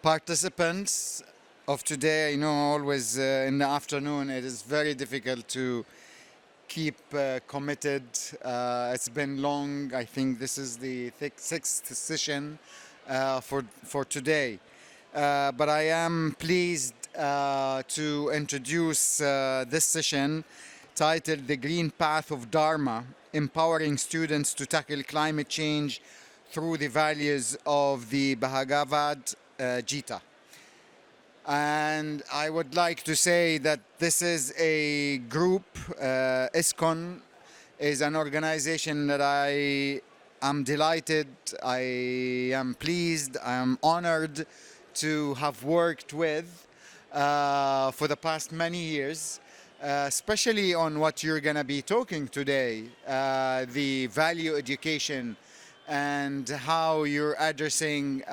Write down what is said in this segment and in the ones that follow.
participants of today. I know always in the afternoon it is very difficult to keep committed. It's been long. I think this is the sixth session for today. But I am pleased to introduce this session titled The Green Path of Dharma, Empowering Students to Tackle Climate Change through the Values of the Bhagavad Gita. And I would like to say that this is a group, ISKCON is an organization that I am delighted, I am pleased, I am honored to have worked with for the past many years, especially on what you're going to be talking today, the value education and how you're addressing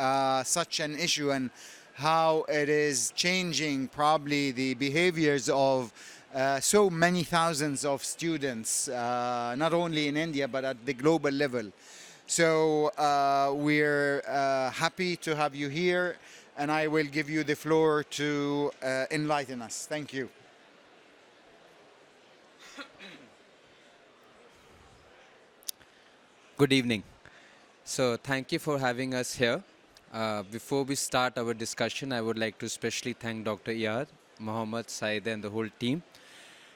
such an issue and how it is changing probably the behaviors of so many thousands of students, not only in India but at the global level. So we're happy to have you here, and I will give you the floor to enlighten us. Thank you. Good evening. So thank you for having us here. Before we start our discussion, I would like to especially thank Dr. Iyad, Mohammed, Saeed and the whole team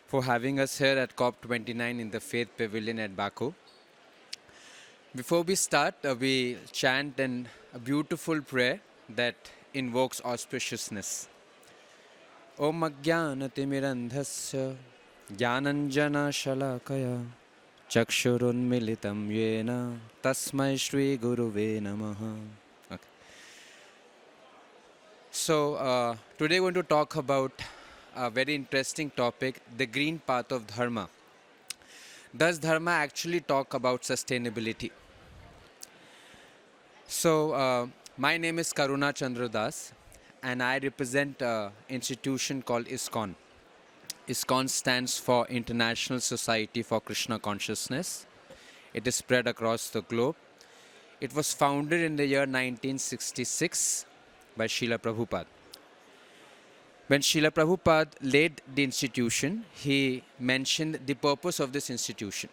for having us here at COP29 in the Faith Pavilion at Baku. Before we start, we chant a beautiful prayer that invokes auspiciousness. Om Ajnanatirandhasya Jnananjana Shalakaya Chakshurunmilitam Yena Tasmai Shri Guruve Namaha. Okay. So today we're going to talk about a very interesting topic, the green path of Dharma. Does Dharma actually talk about sustainability? So my name is Karuna Chandra Das and I represent an institution called ISKCON. ISKCON stands for International Society for Krishna Consciousness. It is spread across the globe. It was founded in the year 1966 by Srila Prabhupada. When Srila Prabhupada led the institution, he mentioned the purpose of this institution.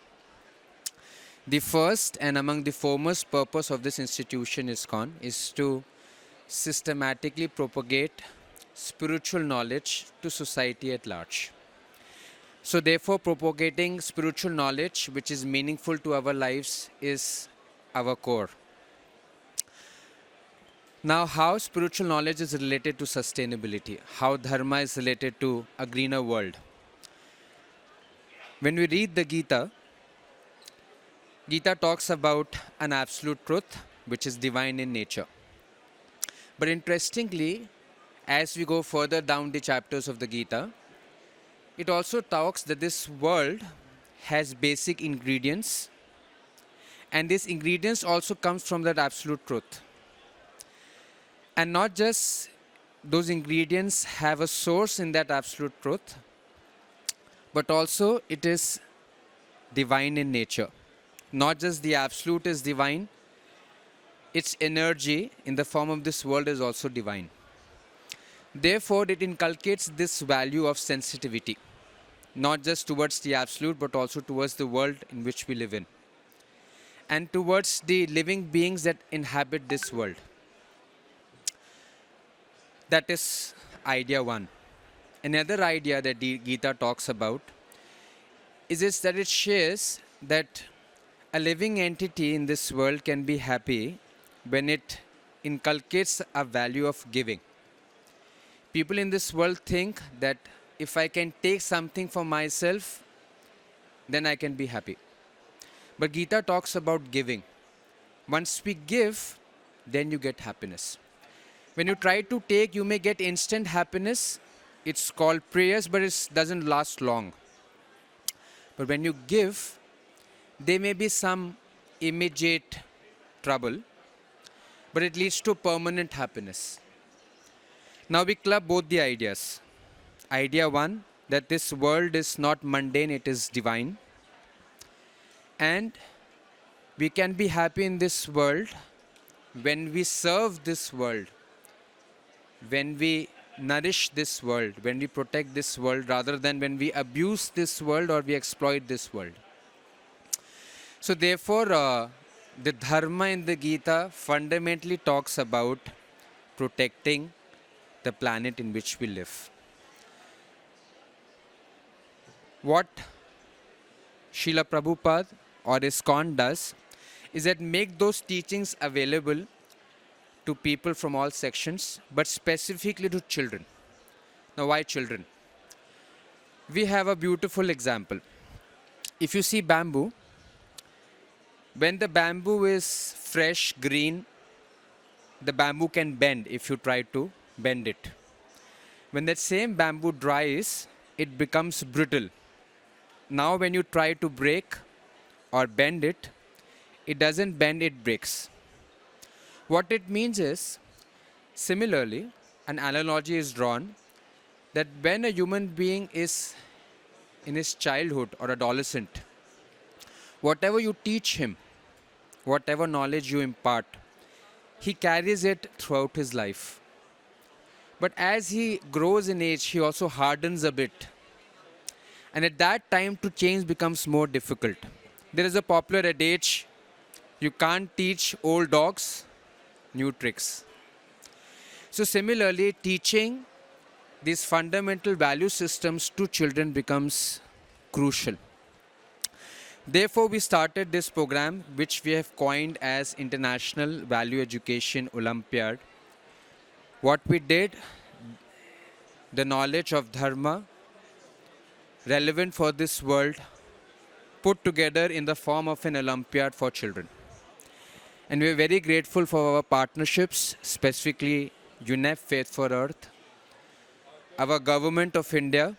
The first and among the foremost purpose of this institution, ISKCON, is to systematically propagate spiritual knowledge to society at large. So therefore, propagating spiritual knowledge which is meaningful to our lives is our core. Now, how spiritual knowledge is related to sustainability, how Dharma is related to a greener world. When we read the Gita, Gita talks about an absolute truth which is divine in nature. But interestingly, as we go further down the chapters of the Gita, it also talks that this world has basic ingredients, and these ingredients also comes from that absolute truth. And not just those ingredients have a source in that absolute truth, but also it is divine in nature. Not just the absolute is divine, its energy in the form of this world is also divine. Therefore, it inculcates this value of sensitivity, not just towards the absolute, but also towards the world in which we live in, and towards the living beings that inhabit this world. That is idea one. Another idea that the Gita talks about is that it shares that a living entity in this world can be happy when it inculcates a value of giving. People in this world think that if I can take something for myself, then I can be happy. But Gita talks about giving. Once we give, then you get happiness. When you try to take, you may get instant happiness. It's called prayers, but it doesn't last long. But when you give, there may be some immediate trouble, but it leads to permanent happiness. Now we club both the ideas. Idea one, that this world is not mundane, it is divine. And we can be happy in this world when we serve this world when we nourish this world, when we protect this world, rather than when we abuse this world or we exploit this world. So therefore, the Dharma in the Gita fundamentally talks about protecting the planet in which we live. What Srila Prabhupada or ISKCON does is that make those teachings available to people from all sections, but specifically to children. Now, why children? We have a beautiful example. If you see bamboo, when the bamboo is fresh, green, the bamboo can bend if you try to bend it. When that same bamboo dries, it becomes brittle. Now, when you try to break or bend it, it doesn't bend, it breaks. What it means is, similarly, an analogy is drawn that when a human being is in his childhood or adolescent, whatever you teach him, whatever knowledge you impart, he carries it throughout his life. But as he grows in age, he also hardens a bit. And at that time, to change becomes more difficult. There is a popular adage, you can't teach old dogs new tricks. So similarly, teaching these fundamental value systems to children becomes crucial. Therefore, we started this program, which we have coined as International Value Education Olympiad. What we did, the knowledge of Dharma, relevant for this world, put together in the form of an Olympiad for children. And we are very grateful for our partnerships, specifically UNEP Faith for Earth, our Government of India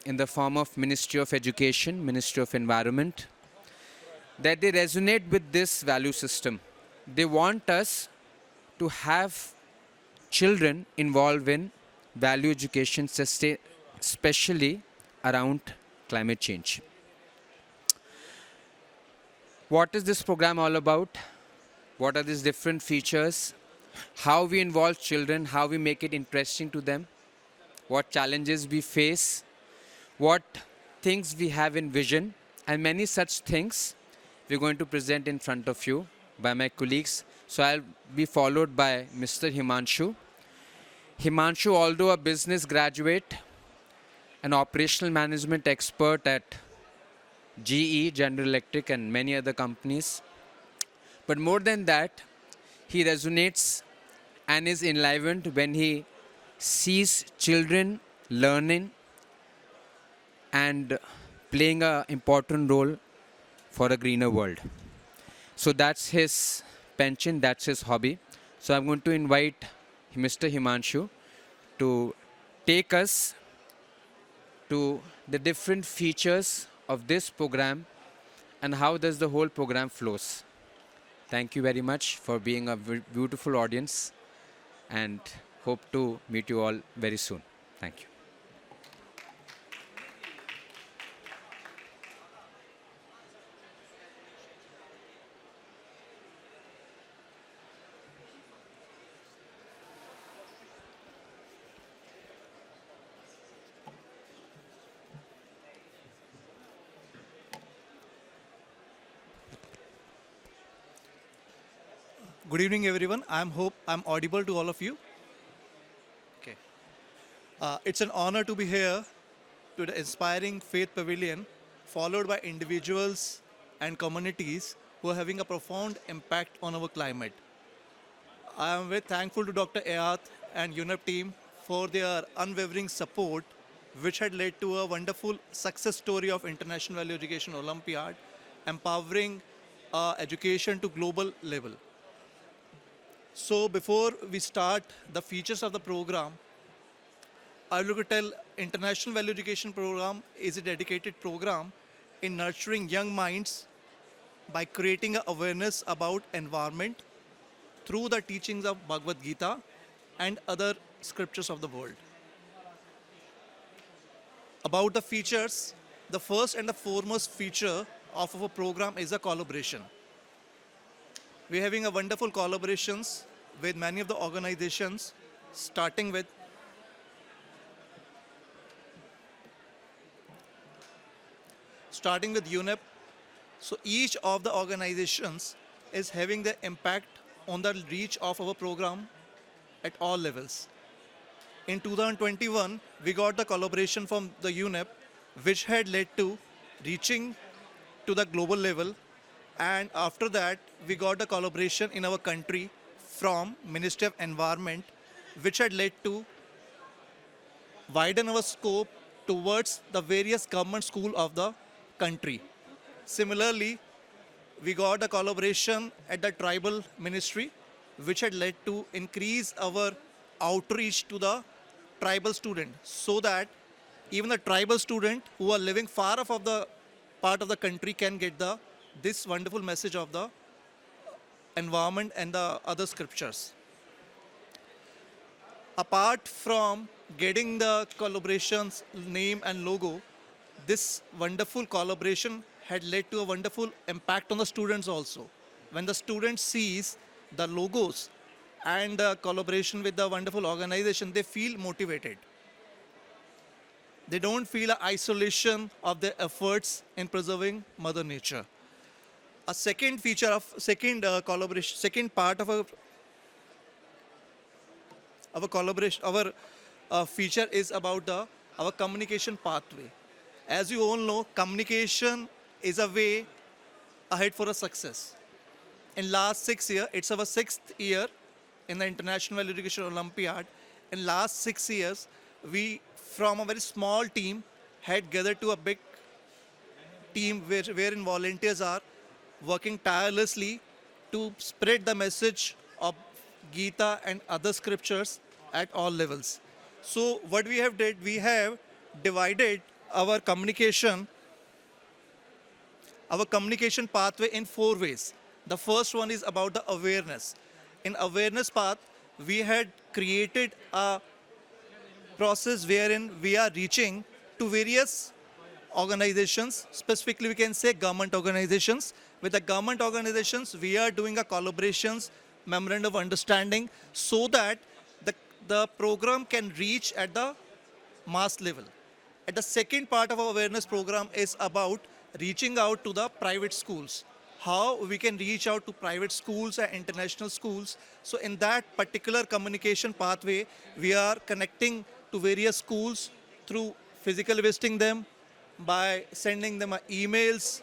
in the form of Ministry of Education, Ministry of Environment, that they resonate with this value system. They want us to have children involved in value education, especially around climate change. What is this program all about? What are these different features? How we involve children, how we make it interesting to them, what challenges we face, what things we have in vision, and many such things we're going to present in front of you by my colleagues. So I'll be followed by Mr. Himanshu. Himanshu, although a business graduate, an operational management expert at GE, General Electric, and many other companies. But more than that, he resonates and is enlivened when he sees children learning and playing an important role for a greener world. So that's his penchant, that's his hobby. So I'm going to invite Mr. Himanshu to take us to the different features of this program and how does the whole program flows. Thank you very much for being a beautiful audience and hope to meet you all very soon. Thank you. Good evening, everyone. Hope I'm audible to all of you. Okay. It's an honor to be here to the inspiring Faith Pavilion, followed by individuals and communities who are having a profound impact on our climate. I am very thankful to Dr. Ayat and UNEP team for their unwavering support, which had led to a wonderful success story of International Value Education Olympiad, empowering education to global level. So before we start the features of the program, I would like to tell International Value Education Program is a dedicated program in nurturing young minds by creating an awareness about environment through the teachings of Bhagavad Gita and other scriptures of the world. About the features, the first and the foremost feature of our program is a collaboration. We're having a wonderful collaborations with many of the organizations starting with UNEP. So each of the organizations is having the impact on the reach of our program at all levels. In 2021, we got the collaboration from the UNEP, which had led to reaching to the global level. And after that, we got the collaboration in our country from Ministry of Environment, which had led to widen our scope towards the various government school of the country. Similarly, we got a collaboration at the tribal ministry, which had led to increase our outreach to the tribal student, so that even the tribal student who are living far off of the part of the country can get this wonderful message of the environment and the other scriptures. Apart from getting the collaboration's name and logo, this wonderful collaboration had led to a wonderful impact on the students also. When the student sees the logos and the collaboration with the wonderful organization, they feel motivated. They don't feel an isolation of their efforts in preserving Mother Nature. A second feature of collaboration, second part of our collaboration, our feature is about our communication pathway. As you all know, communication is a way ahead for a success. In last 6 years, it's our 6th year in the International Education Olympiad. In last 6 years, we, from a very small team, had gathered to a big team wherein volunteers are working tirelessly to spread the message of Gita and other scriptures at all levels. So what we have did, we have divided our communication pathway in 4 ways. The first one is about the awareness. In awareness path, we had created a process wherein we are reaching to various organizations, specifically we can say government organizations. With the government organizations, we are doing a collaborations, memorandum of understanding, so that the program can reach at the mass level. And the second part of our awareness program is about reaching out to the private schools. How we can reach out to private schools and international schools. So in that particular communication pathway, we are connecting to various schools through physically visiting them, by sending them emails,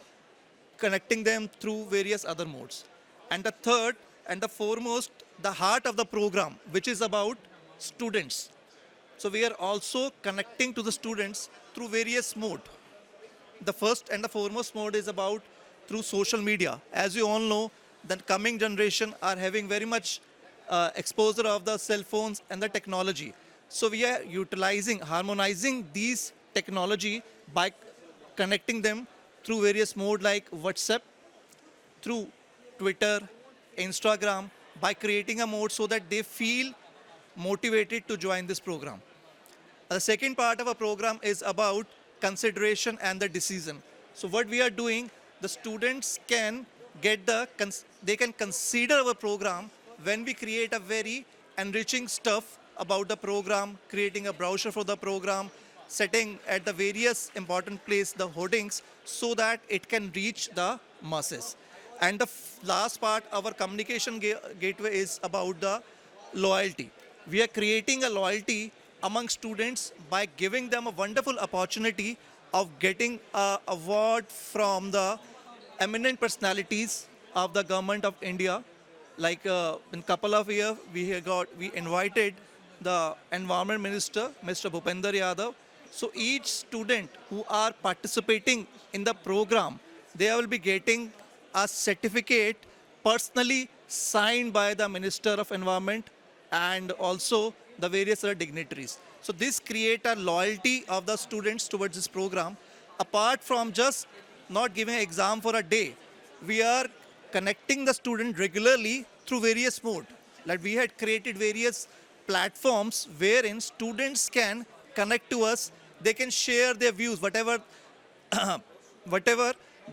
connecting them through various other modes. And the third and the foremost, the heart of the program, which is about students. So we are also connecting to the students through various modes. The first and the foremost mode is about through social media. As you all know, the coming generation are having very much exposure of the cell phones and the technology. So we are utilizing, harmonizing these technology by connecting them through various modes like WhatsApp, through Twitter, Instagram, by creating a mode so that they feel motivated to join this program. The second part of our program is about consideration and the decision. So what we are doing, the students can they can consider our program when we create a very enriching stuff about the program, creating a brochure for the program, setting at the various important place the hoardings so that it can reach the masses. And the last part, our communication gateway is about the loyalty. We are creating a loyalty among students by giving them a wonderful opportunity of getting an award from the eminent personalities of the government of India. Like in couple of years, we invited the Environment Minister, Mr. Bhupender Yadav. So each student who are participating in the program, they will be getting a certificate personally signed by the Minister of Environment and also the various other dignitaries. So this creates a loyalty of the students towards this program. Apart from just not giving an exam for a day, we are connecting the student regularly through various modes. Like we had created various platforms wherein students can connect to us. They can share their views, whatever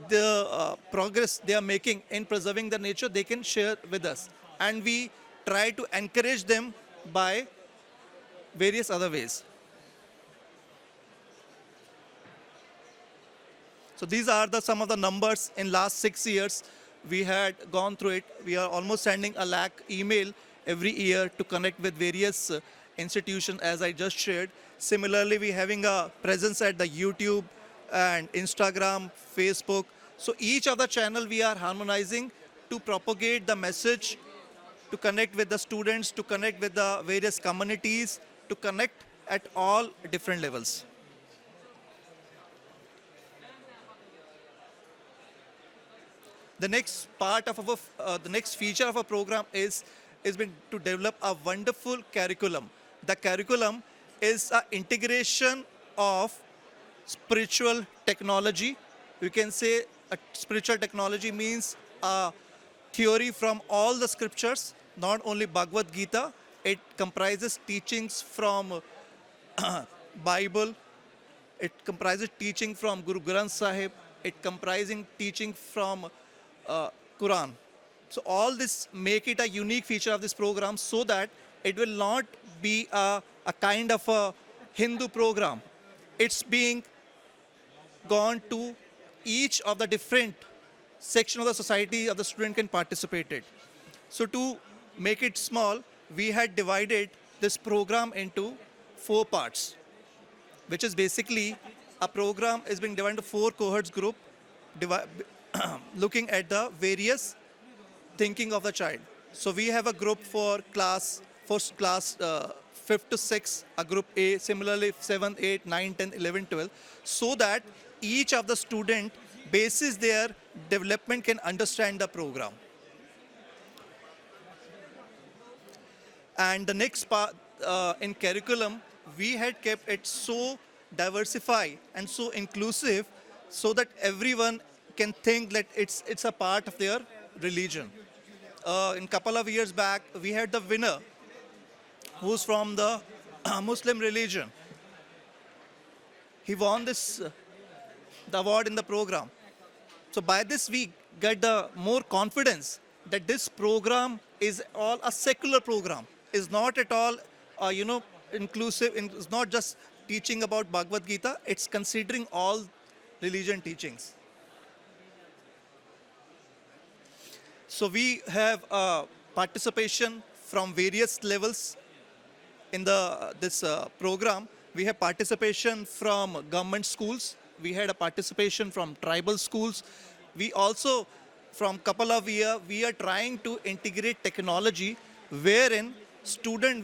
the progress they are making in preserving the nature, they can share with us. And we try to encourage them by various other ways. So these are some of the numbers in last 6 years. We had gone through it. We are almost sending a lakh email every year to connect with various institutions, as I just shared. Similarly, we having a presence at the YouTube and Instagram, Facebook. So each of the channel we are harmonizing to propagate the message, to connect with the students, to connect with the various communities, to connect at all different levels. The next part of the next feature of our program is been to develop a wonderful curriculum. The curriculum is an integration of spiritual technology. You can say a spiritual technology means a theory from all the scriptures, not only Bhagavad Gita. It comprises teachings from Bible. It comprises teaching from Guru Granth Sahib. It comprising teaching from Quran. So all this make it a unique feature of this program, so that it will not be a kind of a Hindu program. It's being gone to each of the different section of the society of the student can participate it. So to make it small, we had divided this program into 4 parts, which is basically a program is being divided into 4 cohorts group, looking at the various thinking of the child. So we have a group for first class 5th to 6th, a group A, similarly 7th, 8th, 9th, 10th, 11th, 12th, so that each of the student basis their development can understand the program. And the next part in curriculum, we had kept it so diversified and so inclusive, so that everyone can think that it's a part of their religion. In couple of years back, we had the winner who's from the Muslim religion. He won the award in the program. So by this we get the more confidence that this program is all a secular program. Is not at all, inclusive. It's not just teaching about Bhagavad Gita. It's considering all religion teachings. So we have participation from various levels in this program. We have participation from government schools. We had a participation from tribal schools. We also, from couple of years, we are trying to integrate technology, wherein students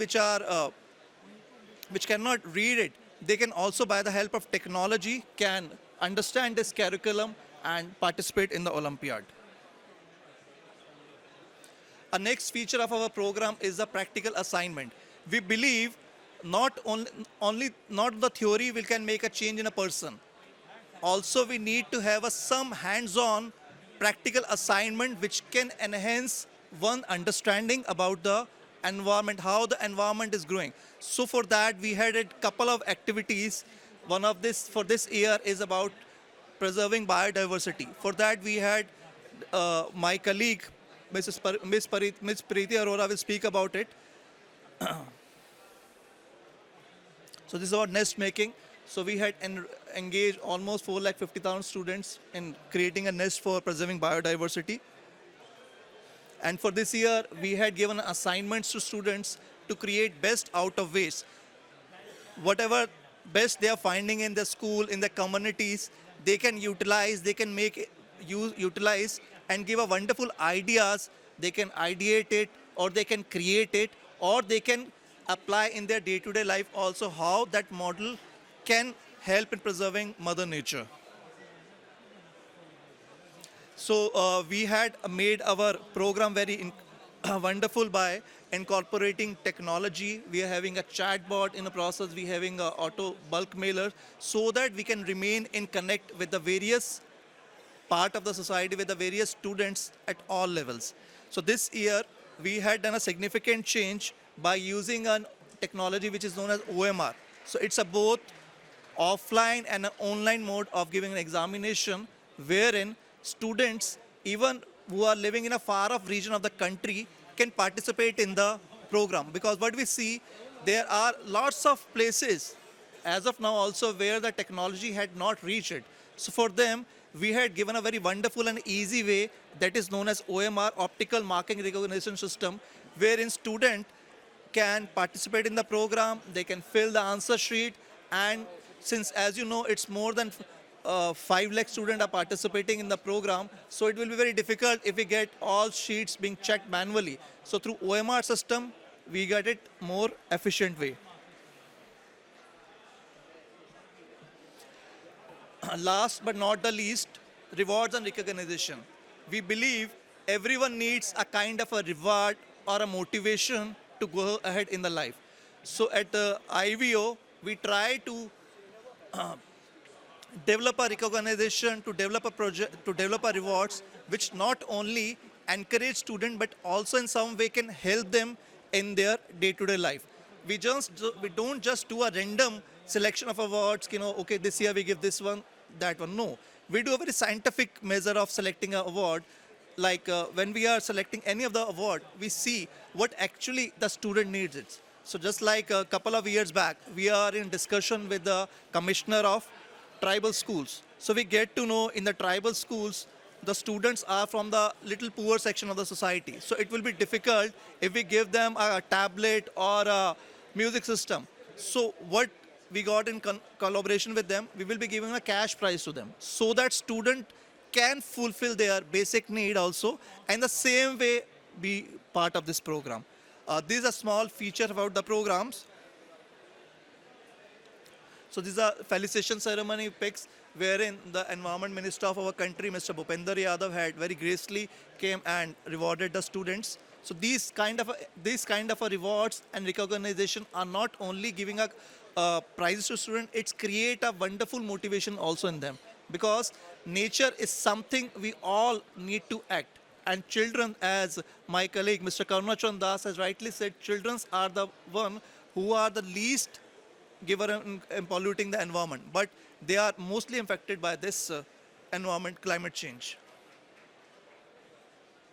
which cannot read it, they can also, by the help of technology, can understand this curriculum and participate in the Olympiad. A next feature of our program is the practical assignment. We believe not the theory can make a change in a person. Also, we need to have some hands-on practical assignment which can enhance one understanding about the environment, how the environment is growing. So for that, we had a couple of activities. One of this for this year is about preserving biodiversity. For that, we had my colleague, Miss Preeti Arora will speak about it. So this is about nest making. So we had engaged almost 450,000 students in creating a nest for preserving biodiversity. And for this year, we had given assignments to students to create best out of waste. Whatever best they are finding in the school, in the communities, they can utilize, they can utilize and give a wonderful ideas. They can ideate it, or they can create it, or they can apply in their day-to-day life also, how that model can help in preserving Mother Nature. So we had made our program very wonderful by incorporating technology. We are having a chatbot in the process. We are having an auto bulk mailer, so that we can remain in connect with the various part of the society, with the various students at all levels. So this year, we had done a significant change by using a technology which is known as OMR. So it's a both offline and an online mode of giving an examination, wherein students, even who are living in a far-off region of the country, can participate in the program. Because what we see, There are lots of places as of now also where the technology had not reached it. So for them, we had given a very wonderful and easy way that is known as OMR, optical marking recognition system, wherein student can participate in the program, they can fill the answer sheet, and since as you know it's more than 5 lakh students are participating in the program, so it will be very difficult if we get all sheets being checked manually. So through OMR system, we get it more efficient way. Last but not the least, rewards and recognition. We believe everyone needs a kind of a reward or a motivation to go ahead in the life. So at the IVO, we try to develop a recognition, to develop a project, to develop a rewards, which not only encourage students but also in some way can help them in their day-to-day life. We don't just do a random selection of awards. Okay, this year we give this one, that one. No, we do a very scientific measure of selecting an award. Like when we are selecting any of the award, we see what actually the student needs it. So just like a couple of years back, we are in discussion with the commissioner of tribal schools. So we get to know in the tribal schools, the students are from the little poor section of the society. So it will be difficult if we give them a tablet or a music system. So what we got in collaboration with them, we will be giving a cash prize to them so that student can fulfill their basic need also, and the same way be part of this program. These are small feature about the programs. So these are felicitation ceremony pics wherein the environment minister of our country, Mr. Bhupender Yadav, had very gracefully came and rewarded the students. So these kind of a rewards and recognition are not only giving a prizes to students, it's create a wonderful motivation also in them, because nature is something we all need to act. And children, as my colleague Mr. Karunachand Das has rightly said, children are the one who are the least giver in polluting the environment, but they are mostly affected by this environment, climate change.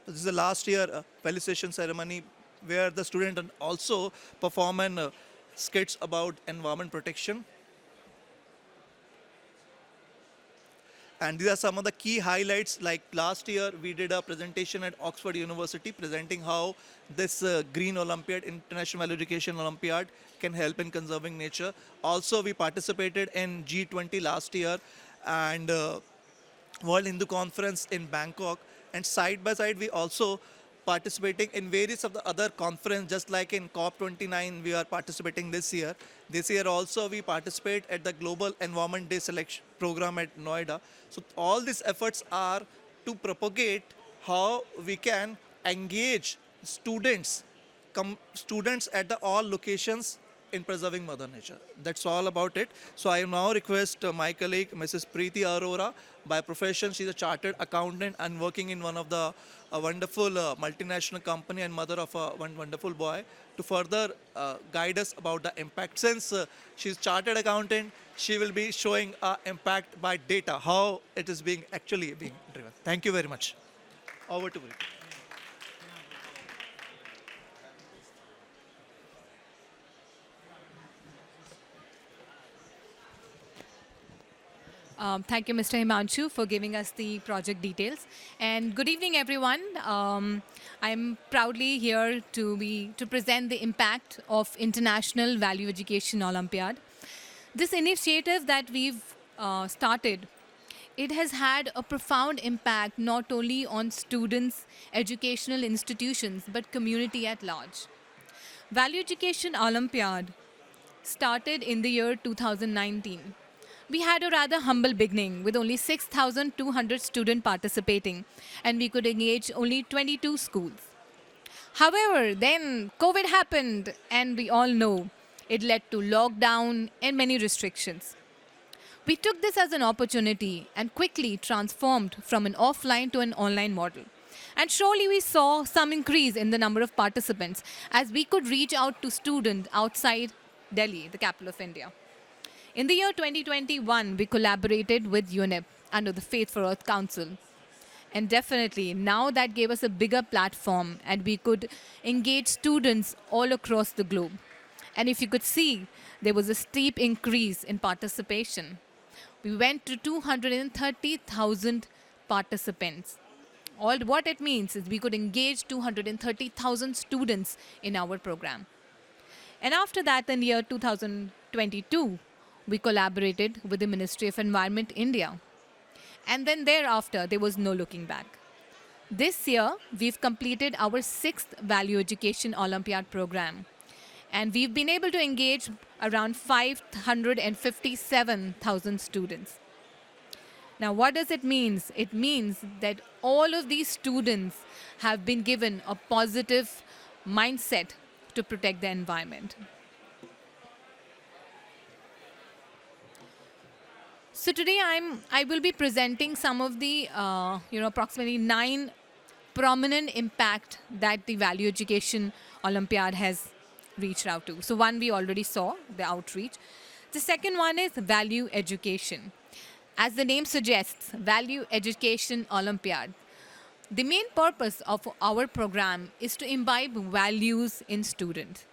This is the last year felicitation ceremony where the student also perform an skits about environment protection. And these are some of the key highlights. Like last year, we did a presentation at Oxford University presenting how this Green Olympiad, International Value Education Olympiad, can help in conserving nature. Also, we participated in G20 last year and World Hindu Conference in Bangkok. And side by side, we also participating in various of the other conference, just like in COP29, we are participating this year. This year also, we participate at the Global Environment Day Selection Program at Noida. So all these efforts are to propagate how we can engage students, students at the all locations in preserving Mother Nature. That's all about it. So I now request my colleague, Mrs. Preeti Arora. By profession, she's a chartered accountant and working in one of the wonderful multinational company and mother of one wonderful boy, to further guide us about the impact. Since she's chartered accountant, she will be showing impact by data, how it is being actually being driven. Thank you very much. Over to Preeti. Thank you, Mr. Himanshu, for giving us the project details. And good evening, everyone. I'm proudly here to present the impact of International Value Education Olympiad. This initiative that we've started, it has had a profound impact not only on students, educational institutions, but community at large. Value Education Olympiad started in the year 2019. We had a rather humble beginning with only 6,200 students participating, and we could engage only 22 schools. However, then COVID happened, and we all know it led to lockdown and many restrictions. We took this as an opportunity and quickly transformed from an offline to an online model. And surely we saw some increase in the number of participants as we could reach out to students outside Delhi, the capital of India. In the year 2021, we collaborated with UNEP under the Faith for Earth Council. And definitely, now that gave us a bigger platform and we could engage students all across the globe. And if you could see, there was a steep increase in participation. We went to 230,000 participants. All what it means is we could engage 230,000 students in our program. And after that, in year 2022, we collaborated with the Ministry of Environment India. And then thereafter, there was no looking back. This year, we've completed our 6th Value Education Olympiad program. And we've been able to engage around 557,000 students. Now, what does it mean? It means that all of these students have been given a positive mindset to protect the environment. So today I will be presenting some of the approximately 9 prominent impact that the Value Education Olympiad has reached out to. So one we already saw, the outreach. The second one is value education. As the name suggests, Value Education Olympiad. The main purpose of our program is to imbibe values in students.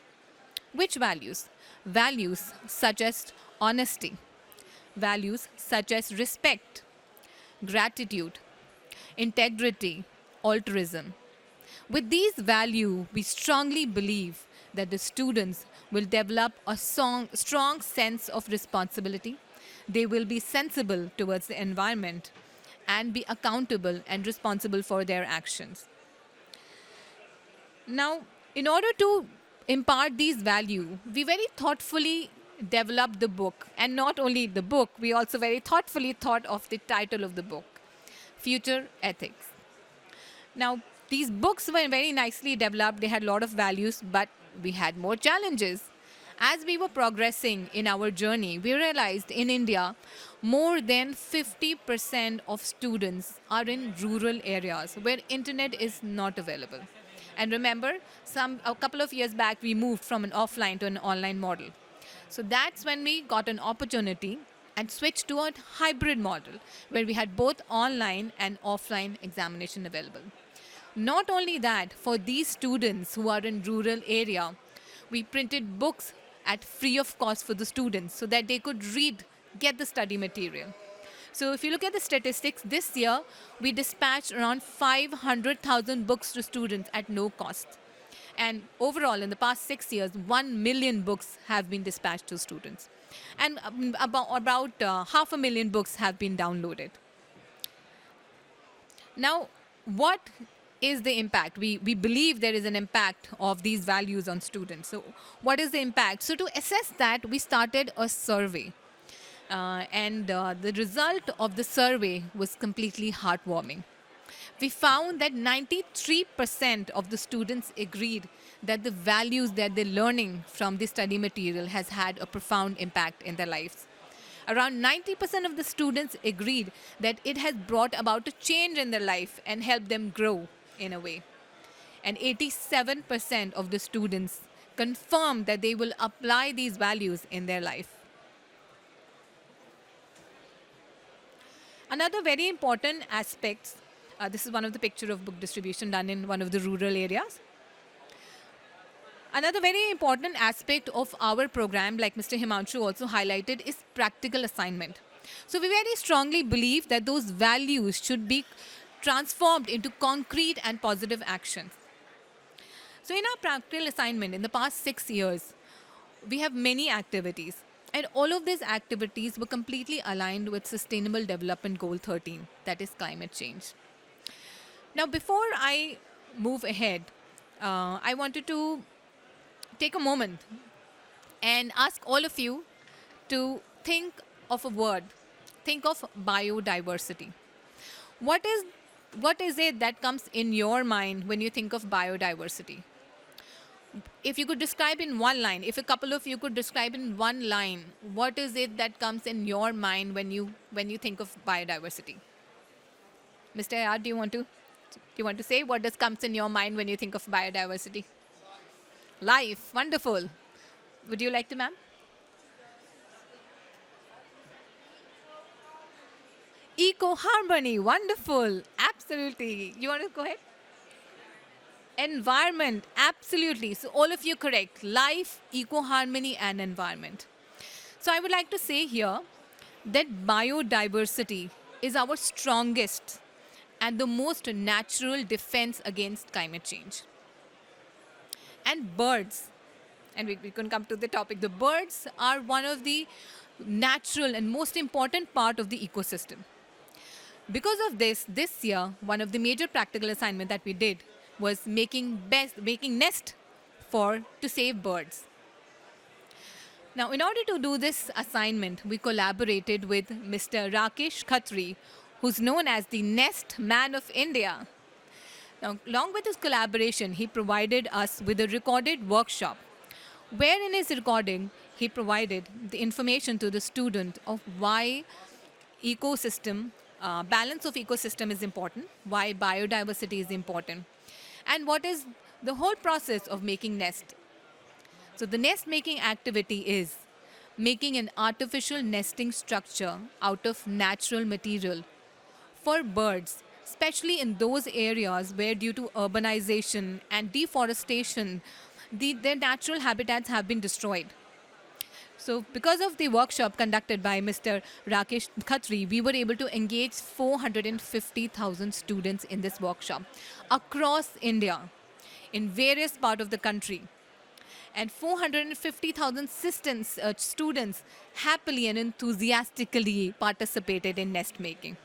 Which values? Values such as honesty, values such as respect, gratitude, integrity, altruism. With these values, we strongly believe that the students will develop a strong sense of responsibility. They will be sensible towards the environment and be accountable and responsible for their actions. Now, in order to impart these values, we very thoughtfully developed the book. And not only the book, we also very thoughtfully thought of the title of the book, Future Ethics. Now, these books were very nicely developed. They had a lot of values, but we had more challenges. As we were progressing in our journey, we realized in India, more than 50% of students are in rural areas where internet is not available. And remember, a couple of years back, we moved from an offline to an online model. So that's when we got an opportunity and switched to a hybrid model where we had both online and offline examination available. Not only that, for these students who are in rural area, we printed books at free of cost for the students so that they could read, get the study material. So if you look at the statistics, this year we dispatched around 500,000 books to students at no cost. And overall, in the past 6 years, 1 million books have been dispatched to students. And about 500,000 books have been downloaded. Now, what is the impact? We believe there is an impact of these values on students. So what is the impact? So to assess that, we started a survey. The result of the survey was completely heartwarming. We found that 93% of the students agreed that the values that they're learning from the study material has had a profound impact in their lives. Around 90% of the students agreed that it has brought about a change in their life and helped them grow in a way. And 87% of the students confirmed that they will apply these values in their life. Another very important aspect, this is one of the picture of book distribution done in one of the rural areas. Another very important aspect of our program, like Mr. Himanshu also highlighted, is practical assignment. So we very strongly believe that those values should be transformed into concrete and positive actions. So in our practical assignment, in the past 6 years, we have many activities. And all of these activities were completely aligned with Sustainable Development Goal 13, that is climate change. Now, before I move ahead, I wanted to take a moment and ask all of you to think of a word. Think of biodiversity. What is it that comes in your mind when you think of biodiversity? If you could describe in one line, if a couple of you could describe in one line, what is it that comes in your mind when you think of biodiversity? Mr. Ayad, do you want to say what comes in your mind when you think of biodiversity? Life. Wonderful. Would you like to, ma'am? Eco-harmony. Wonderful. Absolutely. You want to go ahead? Environment, absolutely. So, all of you correct. Life, eco harmony, and environment. So, I would like to say here that biodiversity is our strongest and the most natural defense against climate change. And birds, and we can come to the topic, the birds are one of the natural and most important part of the ecosystem. Because of this year, one of the major practical assignment that we did was making nest for to save birds. Now, in order to do this assignment, we collaborated with Mr. Rakesh Khatri, who's known as the Nest Man of India. Now, along with his collaboration, he provided us with a recorded workshop, where in his recording, he provided the information to the student of why ecosystem, balance of ecosystem is important, why biodiversity is important, and what is the whole process of making nest. So the nest making activity is making an artificial nesting structure out of natural material for birds, especially in those areas where due to urbanization and deforestation, their natural habitats have been destroyed. So, because of the workshop conducted by Mr. Rakesh Khatri, we were able to engage 450,000 students in this workshop across India, in various parts of the country. And 450,000 students happily and enthusiastically participated in nest making.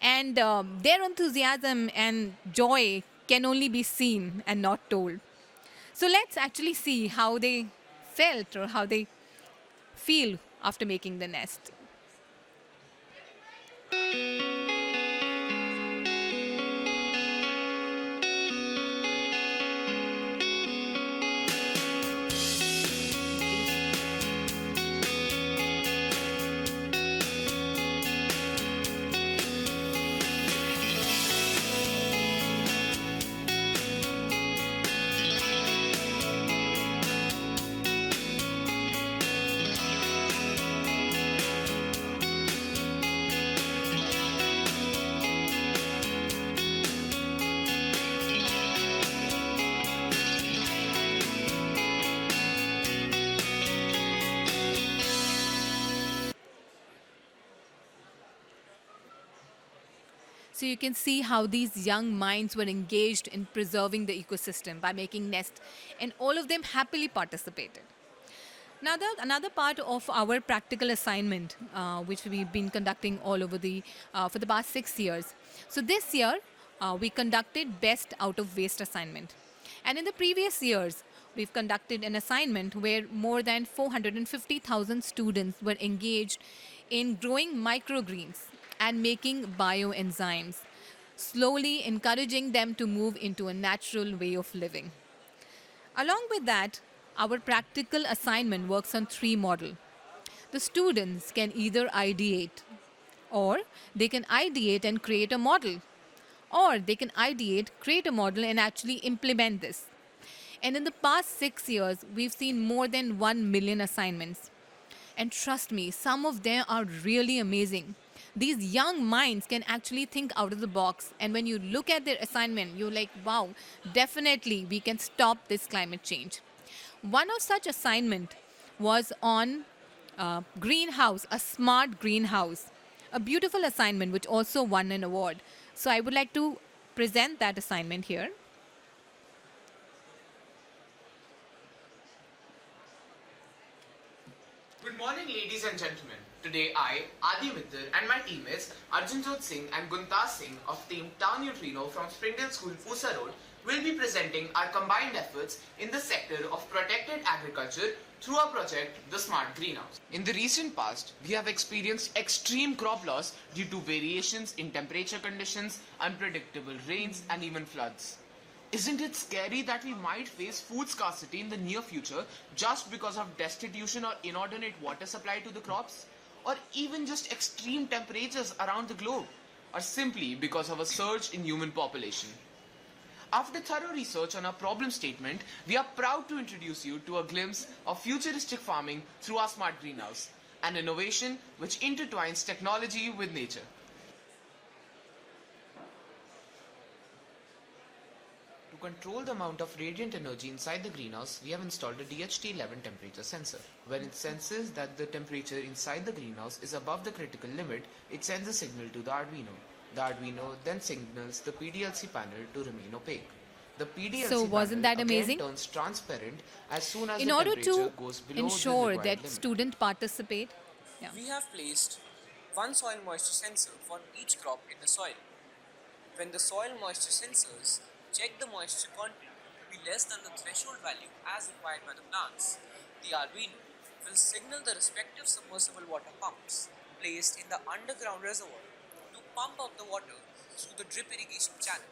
And their enthusiasm and joy can only be seen and not told. So let's actually see how they felt or how they feel after making the nest. So you can see how these young minds were engaged in preserving the ecosystem by making nests, and all of them happily participated. Now, another part of our practical assignment, which we've been conducting all over for the past 6 years. So this year, we conducted best out of waste assignment, and in the previous years, we've conducted an assignment where more than 450,000 students were engaged in growing microgreens and making bioenzymes, slowly encouraging them to move into a natural way of living. Along with that, our practical assignment works on three models. The students can either ideate, or they can ideate and create a model, or they can ideate, create a model, and actually implement this. And in the past 6 years, we've seen more than 1 million assignments. And trust me, some of them are really amazing. These young minds can actually think out of the box. And when you look at their assignment, you're like, wow, definitely we can stop this climate change. One of such assignment was on greenhouse, a smart greenhouse, a beautiful assignment which also won an award. So I would like to present that assignment here. Good morning, ladies and gentlemen. Today I, Adi Mittal, and my teammates Arjunjot Singh and Guntas Singh of Team Town Neutrino from Springdale School, Pusa Road, will be presenting our combined efforts in the sector of protected agriculture through our project, the Smart Greenhouse. In the recent past, we have experienced extreme crop loss due to variations in temperature conditions, unpredictable rains, and even floods. Isn't it scary that we might face food scarcity in the near future just because of destitution or inordinate water supply to the crops? Or even just extreme temperatures around the globe? Or simply because of a surge in human population? After thorough research on our problem statement, we are proud to introduce you to a glimpse of futuristic farming through our Smart Greenhouse, an innovation which intertwines technology with nature. To control the amount of radiant energy inside the greenhouse, we have installed a DHT11 temperature sensor. When it senses that the temperature inside the greenhouse is above the critical limit, it sends a signal to the Arduino. The Arduino then signals the PDLC panel to remain opaque. The PDLC So wasn't panel that again amazing? turns transparent as soon as In the order temperature to goes below the ensure required that limit. students participate, yeah. We have placed one soil moisture sensor for each crop in the soil. When the soil moisture sensors check the moisture content to be less than the threshold value as required by the plants, the Arduino will signal the respective submersible water pumps placed in the underground reservoir to pump out the water through the drip irrigation channel.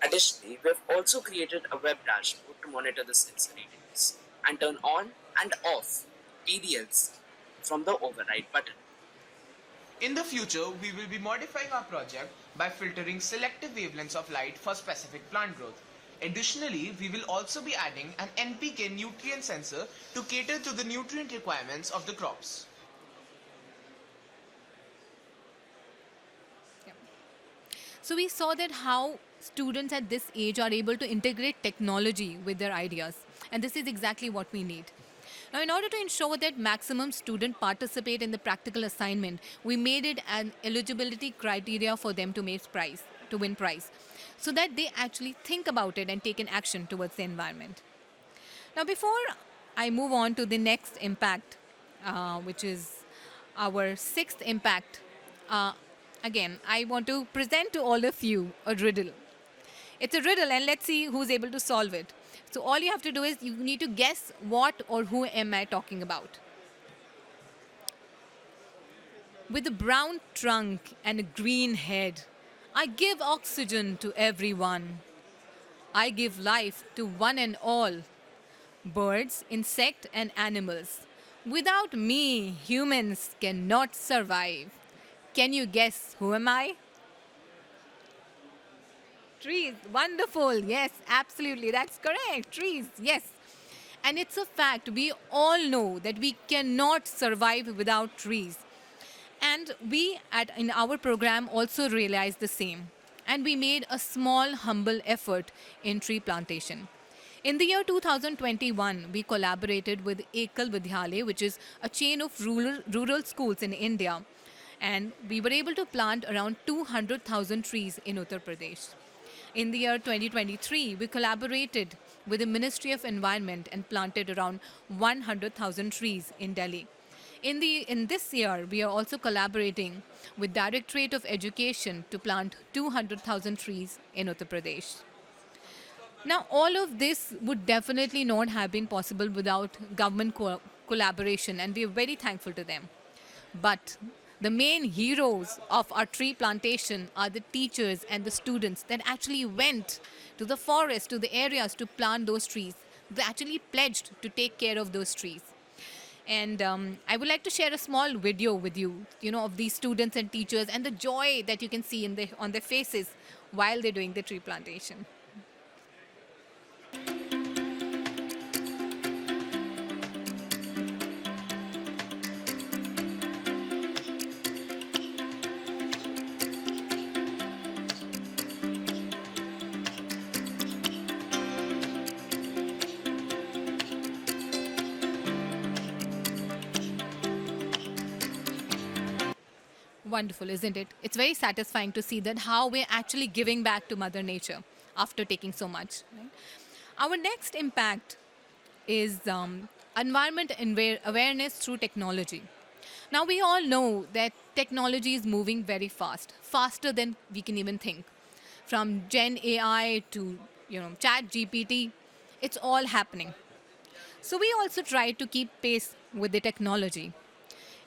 Additionally, we have also created a web dashboard to monitor the sensor readings and turn on and off PDLs from the override button. In the future, we will be modifying our project by filtering selective wavelengths of light for specific plant growth. Additionally, we will also be adding an NPK nutrient sensor to cater to the nutrient requirements of the crops. So we saw that how students at this age are able to integrate technology with their ideas. And this is exactly what we need. Now, in order to ensure that maximum students participate in the practical assignment, we made it an eligibility criteria for them to win prize, so that they actually think about it and take an action towards the environment. Now, before I move on to the next impact, which is our sixth impact, again, I want to present to all of you a riddle. It's a riddle, and let's see who's able to solve it. So all you have to do is you need to guess what or who am I talking about. With a brown trunk and a green head, I give oxygen to everyone. I give life to one and all, birds, insects, and animals. Without me, humans cannot survive. Can you guess who am I? Trees. Wonderful. Yes, absolutely. That's correct. Trees. Yes. And it's a fact. We all know that we cannot survive without trees. And we in our program also realized the same. And we made a small, humble effort in tree plantation. In the year 2021, we collaborated with Ekal Vidyalaya, which is a chain of rural schools in India. And we were able to plant around 200,000 trees in Uttar Pradesh. In the year 2023, we collaborated with the Ministry of Environment and planted around 100,000 trees in Delhi. In this year, we are also collaborating with Directorate of Education to plant 200,000 trees in Uttar Pradesh. Now, all of this would definitely not have been possible without government collaboration, and we are very thankful to them. But the main heroes of our tree plantation are the teachers and the students that actually went to the forest, to the areas to plant those trees. They actually pledged to take care of those trees. And I would like to share a small video with you, of these students and teachers and the joy that you can see on their faces while they're doing the tree plantation. Wonderful, isn't it? It's very satisfying to see that how we're actually giving back to Mother Nature after taking so much. Right? Our next impact is environment awareness through technology. Now, we all know that technology is moving very fast, faster than we can even think. From Gen AI to Chat GPT, it's all happening. So we also try to keep pace with the technology.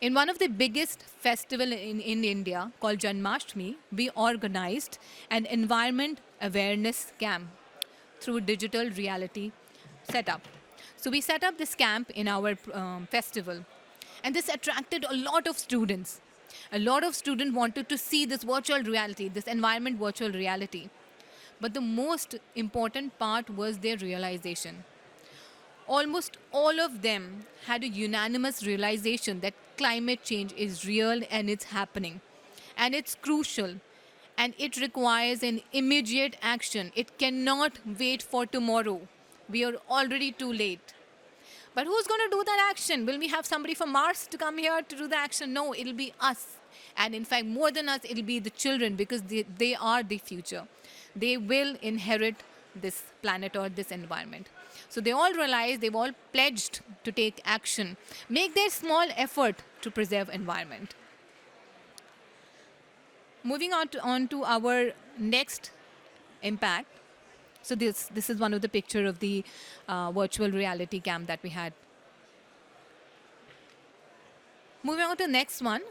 In one of the biggest festivals in India called Janmashtami, we organized an environment awareness camp through digital reality setup. So we set up this camp in our festival, and this attracted a lot of students. A lot of students wanted to see this virtual reality, this environment virtual reality. But the most important part was their realization. Almost all of them had a unanimous realization that climate change is real and it's happening. And it's crucial. and it requires an immediate action. It cannot wait for tomorrow. We are already too late. But who's going to do that action? Will we have somebody from Mars to come here to do the action? No, it'll be us. And in fact, more than us, it'll be the children, because they are the future. They will inherit this planet or this environment. So they all realize, they've all pledged to take action, make their small effort to preserve environment. Moving on to our next impact. So this is one of the picture of the virtual reality camp that we had. Moving on to the next one.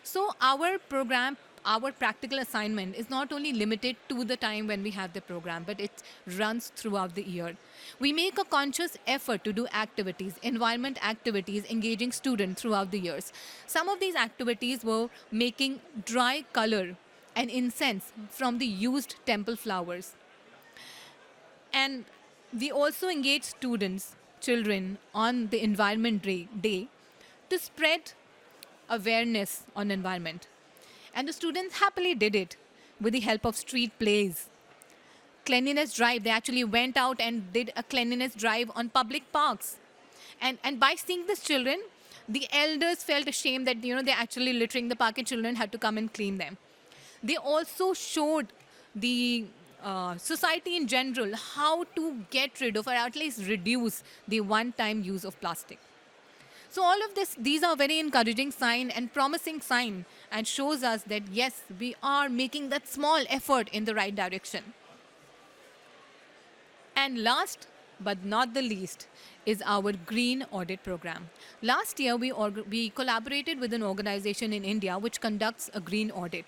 So our program, our practical assignment is not only limited to the time when we have the program, but it runs throughout the year. We make a conscious effort to do activities, environment activities, engaging students throughout the years. Some of these activities were making dry color and incense from the used temple flowers. And we also engage students, children, on the Environment Day to spread awareness on environment. And the students happily did it with the help of street plays. Cleanliness drive, they actually went out and did a cleanliness drive on public parks. And by seeing these children, the elders felt ashamed that they're actually littering the park and children had to come and clean them. They also showed the society in general how to get rid of, or at least reduce, the one-time use of plastic. So all of these are very encouraging sign and promising sign, and shows us that yes, we are making that small effort in the right direction. And last but not the least is our green audit program. Last year we collaborated with an organization in India which conducts a green audit.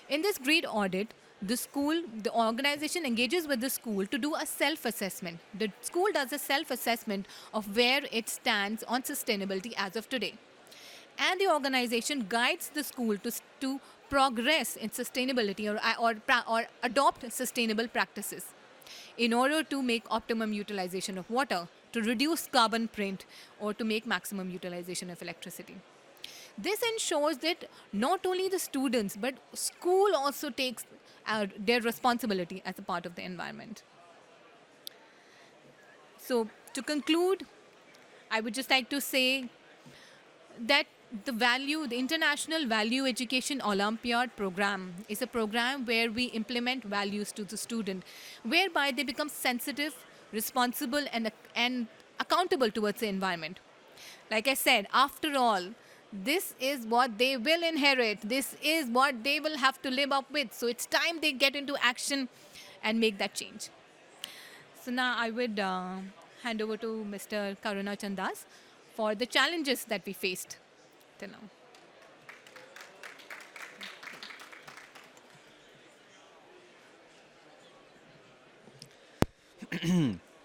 In this green audit, the organization engages with the school to do a self-assessment. The school does a self-assessment of where it stands on sustainability as of today. And the organization guides the school to progress in sustainability or adopt sustainable practices in order to make optimum utilization of water, to reduce carbon print, or to make maximum utilization of electricity. This ensures that not only the students, but school also takes their responsibility as a part of the environment. So to conclude, I would just like to say that the International Value Education Olympiad program is a program where we implement values to the student, whereby they become sensitive, responsible, and accountable towards the environment. Like I said, after all, this is what they will inherit. This is what they will have to live up with. So it's time they get into action and make that change. So now I would hand over to Mr. Karuna Chandas for the challenges that we faced till now.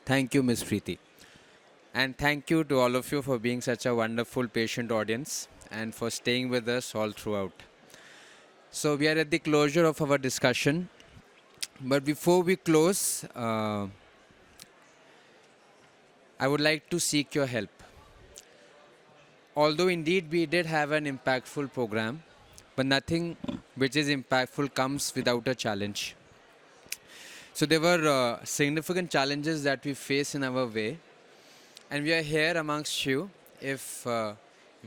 Thank you, Ms. Preeti. And thank you to all of you for being such a wonderful, patient audience and for staying with us all throughout. So we are at the closure of our discussion. But before we close, I would like to seek your help. Although indeed we did have an impactful program, but nothing which is impactful comes without a challenge. So there were significant challenges that we face in our way. And we are here amongst you if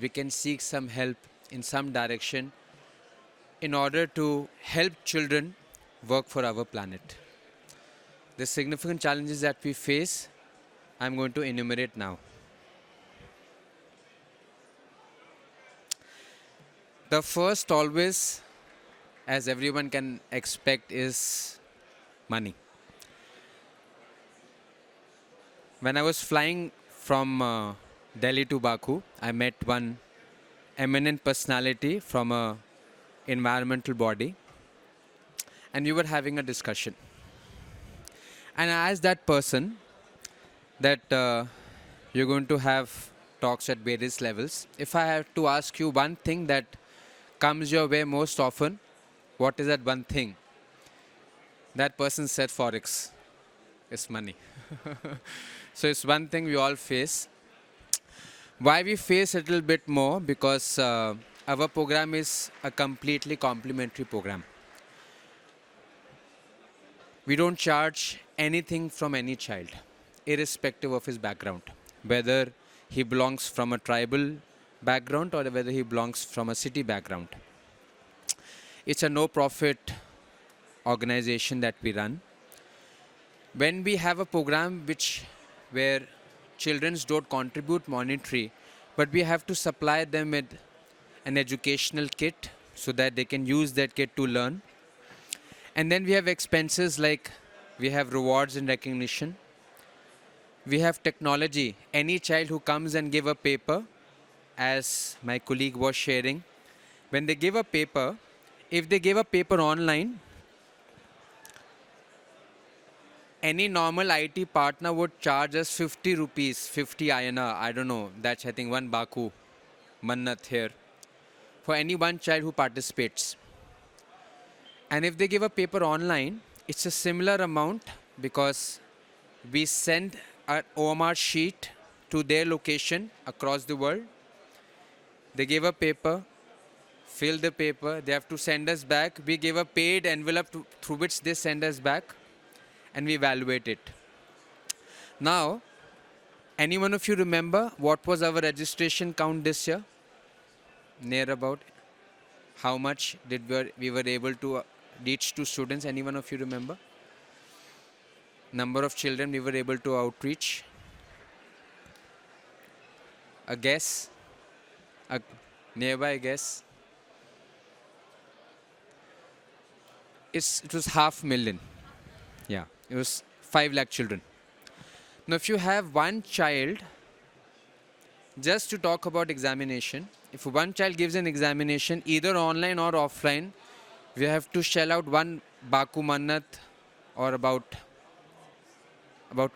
we can seek some help in some direction in order to help children work for our planet. The significant challenges that we face, I'm going to enumerate now. The first always, as everyone can expect, is money. When I was flying from Delhi to Baku, I met one eminent personality from an environmental body, and we were having a discussion. And I asked that person that you're going to have talks at various levels. If I have to ask you one thing that comes your way most often, what is that one thing? That person said Forex. It's money. So it's one thing we all face. Why we face a little bit more? Because our program is a completely complementary program. We don't charge anything from any child, irrespective of his background, whether he belongs from a tribal background or whether he belongs from a city background. It's a no-profit organization that we run. When we have a program where children don't contribute monetary, but we have to supply them with an educational kit so that they can use that kit to learn. And then we have expenses like we have rewards and recognition. We have technology. Any child who comes and give a paper, as my colleague was sharing, when they give a paper, if they give a paper online, any normal IT partner would charge us 50 rupees, 50 INR, I don't know, that's I think one Baku, Mannat here, for any one child who participates. And if they give a paper online, it's a similar amount because we send an OMR sheet to their location across the world. They give a paper, fill the paper, they have to send us back. We give a paid envelope through which they send us back, and we evaluate it. Now, any one of you remember what was our registration count this year? Near about how much did we were able to reach to students? Any one of you remember? Number of children we were able to outreach? A guess? A nearby guess? It was 500,000. Yeah, it was 5 lakh children. Now, if you have one child, just to talk about examination, if one child gives an examination, either online or offline, we have to shell out one Baku Mannat, or about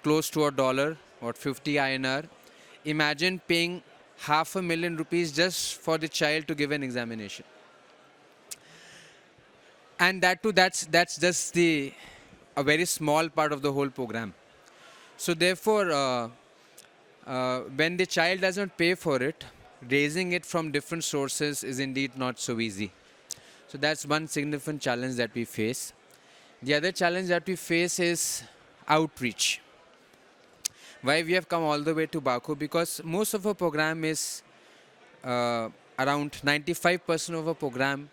close to $1, or 50 INR. Imagine paying 500,000 rupees just for the child to give an examination. And that too, that's just a very small part of the whole program. So therefore, when the child doesn't pay for it, raising it from different sources is indeed not so easy. So that's one significant challenge that we face. The other challenge that we face is outreach. Why we have come all the way to Baku? Because most of our program is around 95% of our program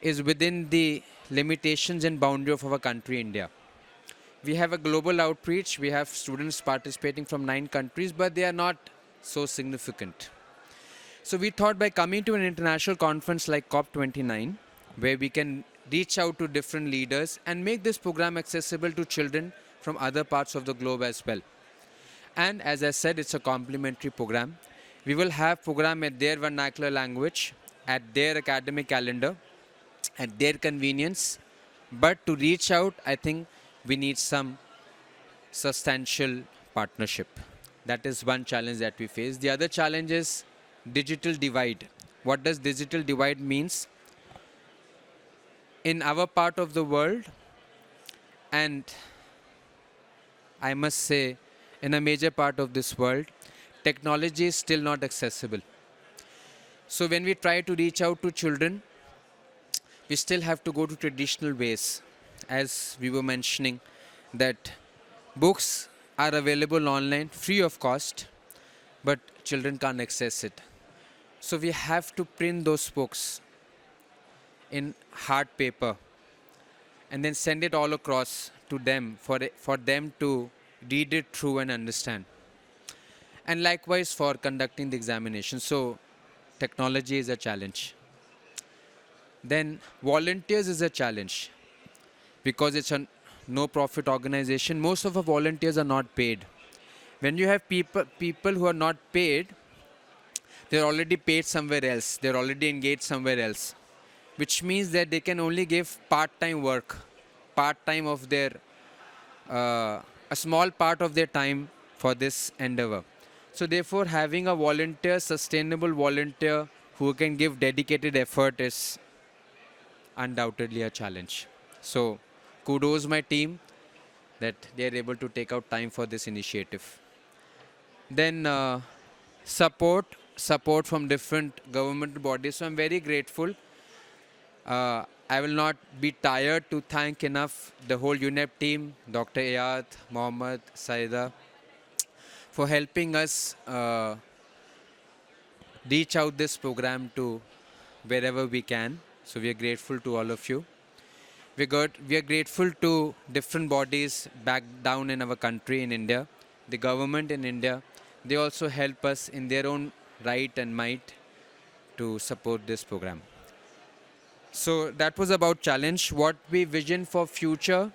is within the limitations and boundary of our country, India. We have a global outreach. We have students participating from 9 countries, but they are not so significant. So we thought by coming to an international conference like COP29, where we can reach out to different leaders and make this program accessible to children from other parts of the globe as well. And as I said, it's a complementary program. We will have program at their vernacular language, at their academic calendar, at their convenience. But to reach out, I think we need some substantial partnership. That is one challenge that we face. The other challenge is digital divide. What does digital divide means? In our part of the world, and I must say, in a major part of this world, technology is still not accessible. So when we try to reach out to children, we still have to go to traditional ways. As we were mentioning, that books are available online free of cost, but children can't access it. So we have to print those books in hard paper and then send it all across to them for them to read it through and understand. And likewise for conducting the examination. So technology is a challenge. Then volunteers is a challenge because it's a no-profit organization. Most of our volunteers are not paid. When you have people who are not paid, they're already paid somewhere else. They're already engaged somewhere else, which means that they can only give part-time work, part-time of their, a small part of their time for this endeavor. So therefore, having a volunteer, sustainable volunteer who can give dedicated effort is undoubtedly a challenge. So kudos my team that they are able to take out time for this initiative. Then support from different government bodies. So I'm very grateful. I will not be tired to thank enough the whole UNEP team, Dr. Ayad, Mohammed, Saida, for helping us reach out this program to wherever we can. So we are grateful to all of you. We are grateful to different bodies back down in our country in India, the government in India. They also help us in their own right and might to support this program. So that was about challenge. What we vision for future.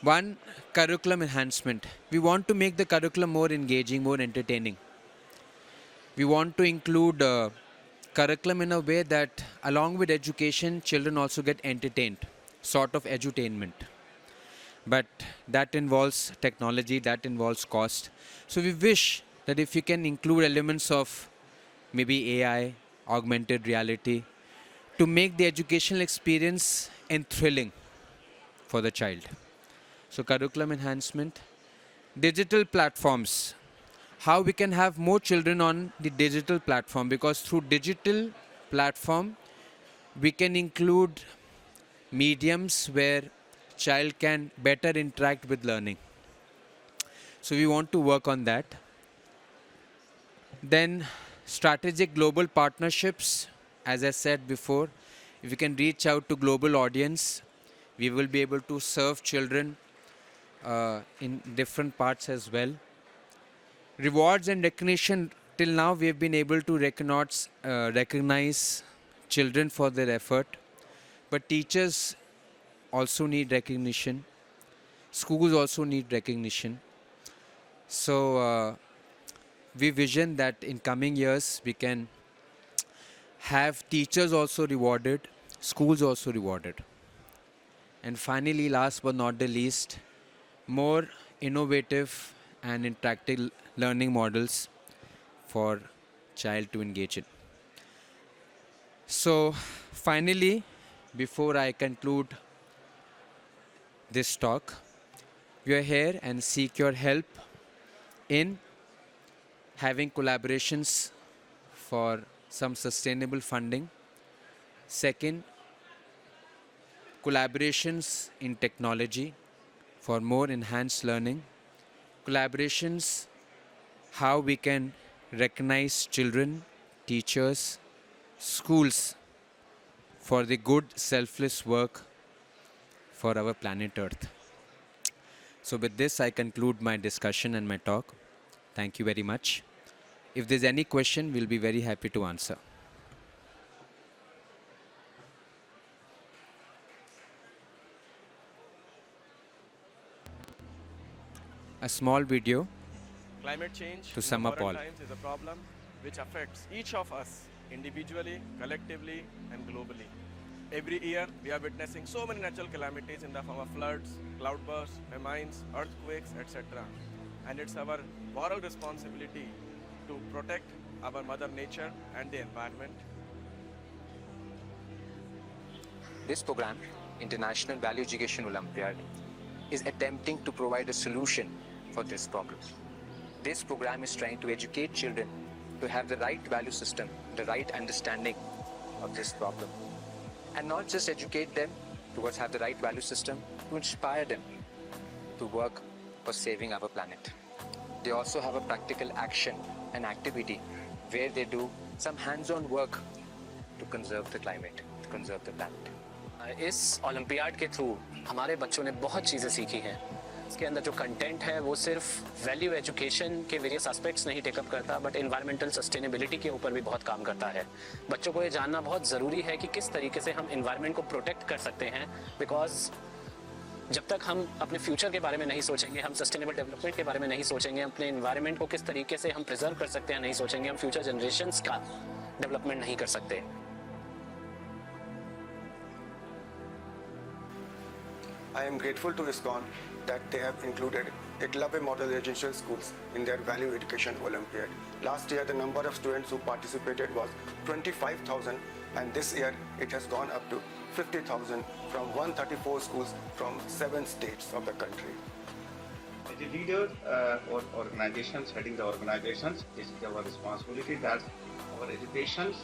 One, curriculum enhancement. We want to make the curriculum more engaging, more entertaining. We want to include curriculum in a way that along with education, children also get entertained, sort of edutainment. But that involves technology, that involves cost. So we wish that if you can include elements of maybe AI, augmented reality, to make the educational experience enthralling for the child. So curriculum enhancement, digital platforms, how we can have more children on the digital platform, because through digital platform we can include mediums where child can better interact with learning. So we want to work on that. Then strategic global partnerships, as I said before, if we can reach out to global audience, we will be able to serve children in different parts as well. Rewards and recognition, till now we have been able to recognize children for their effort, but teachers also need recognition, schools also need recognition. So we vision that in coming years we can have teachers also rewarded, schools also rewarded. And finally, last but not the least, more innovative and interactive learning models for child to engage in. So finally, before I conclude this talk, we are here and seek your help in having collaborations for some sustainable funding. Second, collaborations in technology for more enhanced learning. Collaborations, how we can recognize children, teachers, schools for the good, selfless work for our planet Earth. So with this, I conclude my discussion and my talk. Thank you very much. If there's any question, we'll be very happy to answer. A small video Climate change to in sum the up modern all. times is a problem which affects each of us individually, collectively, and globally. Every year, we are witnessing so many natural calamities in the form of floods, cloudbursts, famines, earthquakes, etc. And it's our moral responsibility to protect our mother nature and the environment. This program, International Value Education Olympiad, is attempting to provide a solution for this problem. This program is trying to educate children to have the right value system, the right understanding of this problem. And not just educate them towards have the right value system, to inspire them to work for saving our planet. They also have a practical action and activity where they do some hands-on work to conserve the climate, to conserve the planet. इस olympiad के through हमारे बच्चों ने बहुत चीज़ें सीखी हैं. इसके अंदर जो कंटेंट है वो सिर्फ वैल्यू एजुकेशन के वेरियस एस्पेक्ट्स नहीं टेकअप करता, बट एनवायरमेंटल सस्टेनेबिलिटी के ऊपर भी बहुत काम करता है. बच्चों को ये जानना बहुत ज़रूरी है कि किस तरीके से हम एनवायरमेंट को प्रोटेक्ट कर सकते हैं, बिकॉज जब तक हम अपने फ्यूचर के बारे में नहीं सोचेंगे, हम सस्टेनेबल डेवलपमेंट के बारे में नहीं सोचेंगे, अपने एनवायरमेंट को किस तरीके से हम प्रिजर्व कर सकते हैं नहीं सोचेंगे, हम फ्यूचर जनरेशन्स का डेवलपमेंट नहीं कर सकते. I am grateful to ISKCON that they have included Eklavya Model Residential Schools in their Value Education Olympiad. Last year, the number of students who participated was 25,000, and this year it has gone up to 50,000 from 134 schools from 7 states of the country. As a leader or organizations, heading the organizations, it is our responsibility that our educations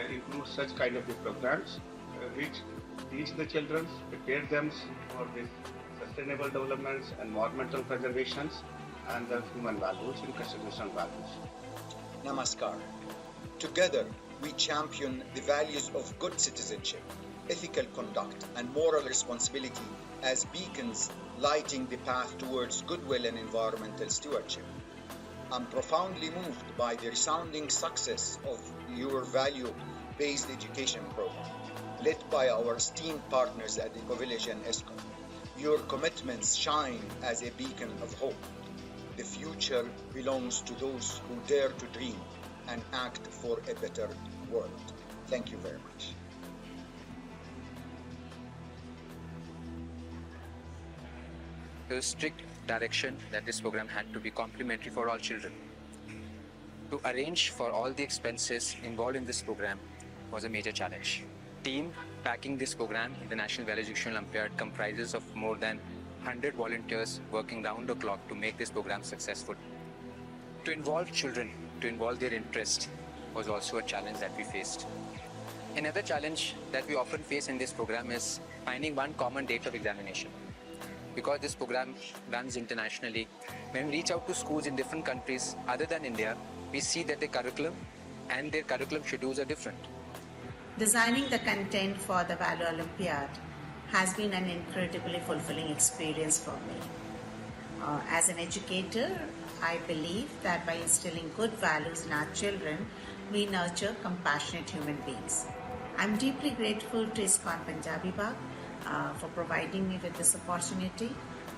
include such kind of programs teach the children, prepare them for the sustainable developments, environmental preservations, and the human values and constitutional values. Namaskar. Together, we champion the values of good citizenship, ethical conduct, and moral responsibility as beacons lighting the path towards goodwill and environmental stewardship. I'm profoundly moved by the resounding success of your value-based education program, led by our esteemed partners at the Pavilion and ISKCON. Your commitments shine as a beacon of hope. The future belongs to those who dare to dream and act for a better world. Thank you very much. The strict direction that this program had to be complimentary for all children. To arrange for all the expenses involved in this program was a major challenge. Team backing this program, International Value Education Olympiad, comprises of more than 100 volunteers working round the clock to make this program successful. To involve children, to involve their interest, was also a challenge that we faced. Another challenge that we often face in this program is finding one common date of examination. Because this program runs internationally, when we reach out to schools in different countries other than India, we see that their curriculum and their curriculum schedules are different. Designing the content for the Value Olympiad has been an incredibly fulfilling experience for me. As an educator, I believe that by instilling good values in our children, we nurture compassionate human beings. I'm deeply grateful to ISKCON Punjabi Bagh for providing me with this opportunity.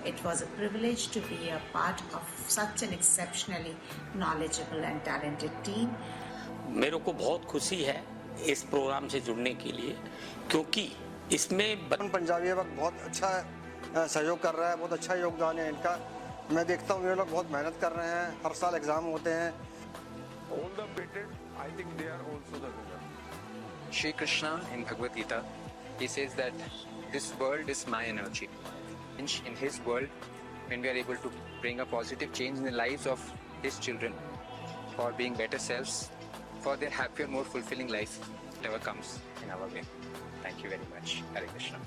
It was a privilege to be a part of such an exceptionally knowledgeable and talented team. मेरे को बहुत खुशी है इस programme से जुड़ने के लिए, क्योंकि इसमें पंजाबी वक्त बहुत अच्छा सहयोग कर रहा है, बहुत अच्छा योगदान है इनका। मैं देखता हूँ ये लोग बहुत मेहनत कर रहे हैं, हर साल एग्जाम होते हैं। All the patent, I think they are also the winner. Shri Krishna in Bhagavad Gita, he says that this world is my energy. In his world, when we are able to bring a positive change in the lives of his children for being better selves, for their happier, more fulfilling life, whatever comes in our way. Thank you very much. Hare Krishna.